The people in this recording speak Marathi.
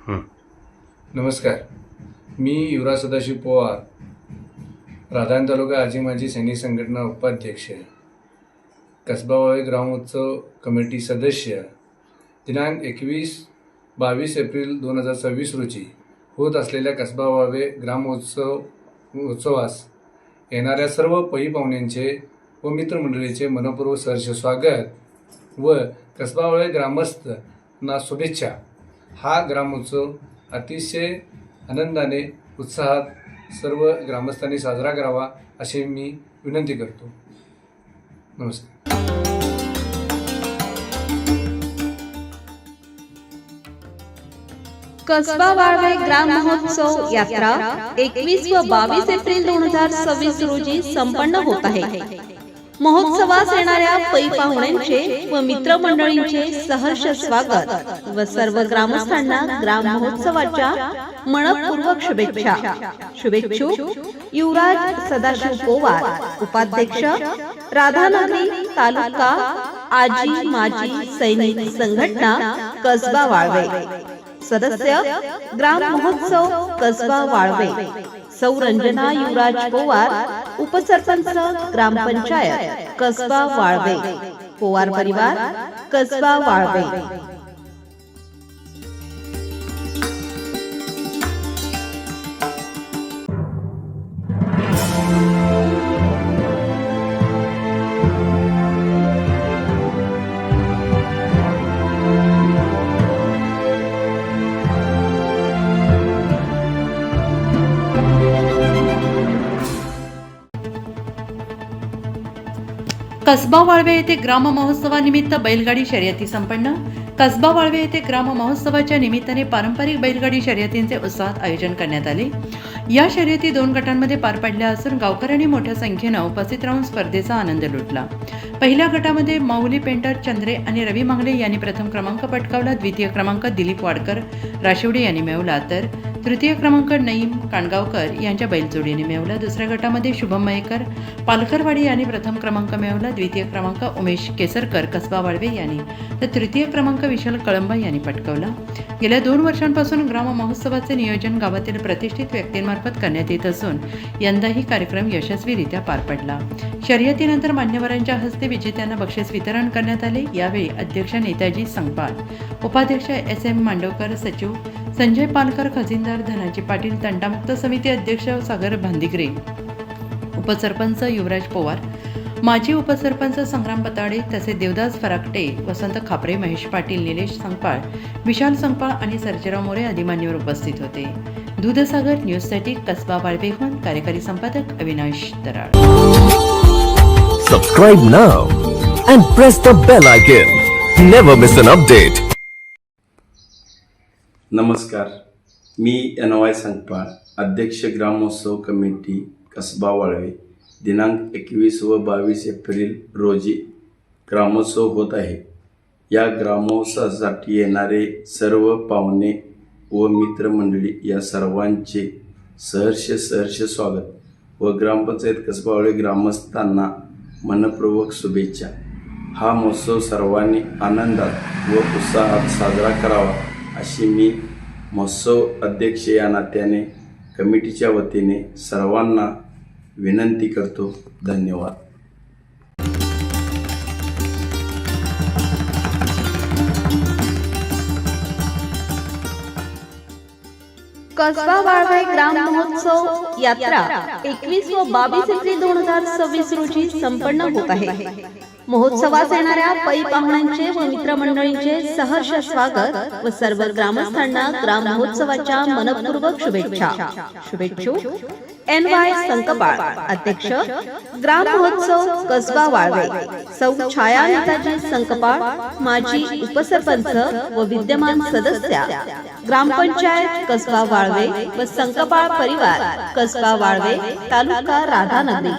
नमस्कार, मी युवराज सदाशिव पवार, राधान तालुका आजी माजी सैनिक संघटना उपाध्यक्ष, कसबा वाळवे ग्रामोत्सव कमिटी सदस्य, दिनांक 22 एप्रिल 2026 रोजी होत असलेल्या कसबा वाळवे ग्रामोत्सवास येणाऱ्या सर्व पै पाहुण्यांचे व मित्रमंडळीचे मनपूर्वक सहर्ष स्वागत व कसबा वाळवे ग्रामस्थांना शुभेच्छा। हा ग्रामोत्सव अतिशय आनंदाने उत्साहात सर्व ग्रामस्थांनी साजरा करावा अशी मी विनंती करतो। नमस्कार। कसबा वाळवे ग्राम महोत्सव यात्रा 21 व 22 एप्रिल 2026 रोजी संपन्न होत आहे। महोत्सवास येणाऱ्या पै पाहुण्यांचे व मित्रमंडळींचे सहर्ष स्वागत व सर्व ग्रामस्थांना ग्राम महोत्सवाच्या मनपूर्वक शुभेच्छा। शुभेच्छुक युवराज सदाशिव पवार, उपाध्यक्ष, राधानगरी तालुका आजी माजी सैनिक संघटना कसबा वाळवे, सदस्य ग्राम महोत्सव कसबा वाळवे, सौरंजना युवराज पवार, उपसरपंच ग्रामपंचायत कसबा वाळवे, पवार परिवार कसबा वाळवे। कसबा वाळवे येथे ग्राम महोत्सवानिमित्त बैलगाडी शर्यती संपन्न। कसबा वाळवे येथे ग्राम महोत्सवाच्या निमित्ताने पारंपरिक बैलगाडी शर्यतींचे उत्साहात आयोजन करण्यात आले। या शर्यती 2 गटांमध्ये पार पडल्या असून गावकऱ्यांनी मोठ्या संख्येने उपस्थित राहून स्पर्धेचा आनंद लुटला। पहिल्या गटामध्ये माऊली पेंटर चंद्रे आणि रवी मांगले यांनी प्रथम क्रमांक पटकावला। द्वितीय क्रमांक दिलीप वाडकर राशिवडे यांनी मिळवला तर तृतीय क्रमांक नईम कांडगावकर यांच्या बैलजोडीने मिळवला। दुसऱ्या गटामध्ये शुभम मयेकर पालखरवाडी यांनी प्रथम क्रमांक मिळवला। द्वितीय क्रमांक उमेश केसरकर कसबा वाळवे यांनी तर तृतीय क्रमांक विशाल कळंबा यांनी पटकावला। गेल्या 2 वर्षांपासून ग्राम महोत्सवाचे नियोजन गावातील प्रतिष्ठित व्यक्तींमार्फत करण्यात येत असून यंदाही कार्यक्रम यशस्वीरित्या पार पडला। शर्यतीनंतर मान्यवरांच्या हस्ते विजेत्यांना बक्षीस वितरण करण्यात आले। यावेळी अध्यक्ष नेताजी संगपाळ, उपाध्यक्ष SM मांडवकर, सचिव संजय पालकर, खजिनदार धनाजी पाटील, तंटामुक्त समिती अध्यक्ष सागर भांदिगरे, उपसरपंच युवराज पवार, माजी उपसरपंच संग्राम पताडे तसेच देवदास फराकटे, वसंत खापरे, महेश पाटील, निलेश संगपाळ, विशाल संगपाळ आणि सर्जेराव मोरे आदी मान्यवर उपस्थित होते। दूधसागर न्यूजसाठी कसबा वाळवेहून कार्यकारी संपादक Avinash दराड। Subscribe now and press the bell icon. Never miss an update. नमस्कार, मी NY संगपाळ, अध्यक्ष ग्रामोत्सव कमिटी कसबा वाळवे। दिनांक 21 व 22 एप्रिल रोजी ग्रामोत्सव होत आहे। या ग्रामोत्सवासाठी येणारे सर्व पाहुणे व मित्रमंडळी या सर्वांचे सहर्ष स्वागत व ग्रामपंचायत कसबा वाळवे ग्रामस्थांना मनपूर्वक शुभेच्छा। हा महोत्सव सर्वांनी आनंदात व उत्साहात साजरा करावा अशी मी महोत्सव अध्यक्ष या नात्याने कमिटीच्या वतीने सर्वांना विनंती करतो। धन्यवाद। कसबा वाळवे ग्राम महोत्सव यात्रा 21 व 22 एप्रिल 2026 रोजी संपन्न होत आहे। महोत्सवास येणाऱ्या पै पाहुण्यांचे व मित्रमंडळींचे सहर्ष स्वागत व सर्व ग्रामस्थांना ग्राम महोत्सवाच्या मनपूर्वक शुभेच्छा। शुभेच्छुक NY संकपाळ, अध्यक्ष ग्राम महोत्सव कसबा वाळवे, सौ छाया नेताजी संकपाळ, माजी उपसरपंच व विद्यमान सदस्य ग्रामपंचायत कसबा वाळवे व संकपाळ परिवार कसबा वाळवे, तालुका राधानगरी।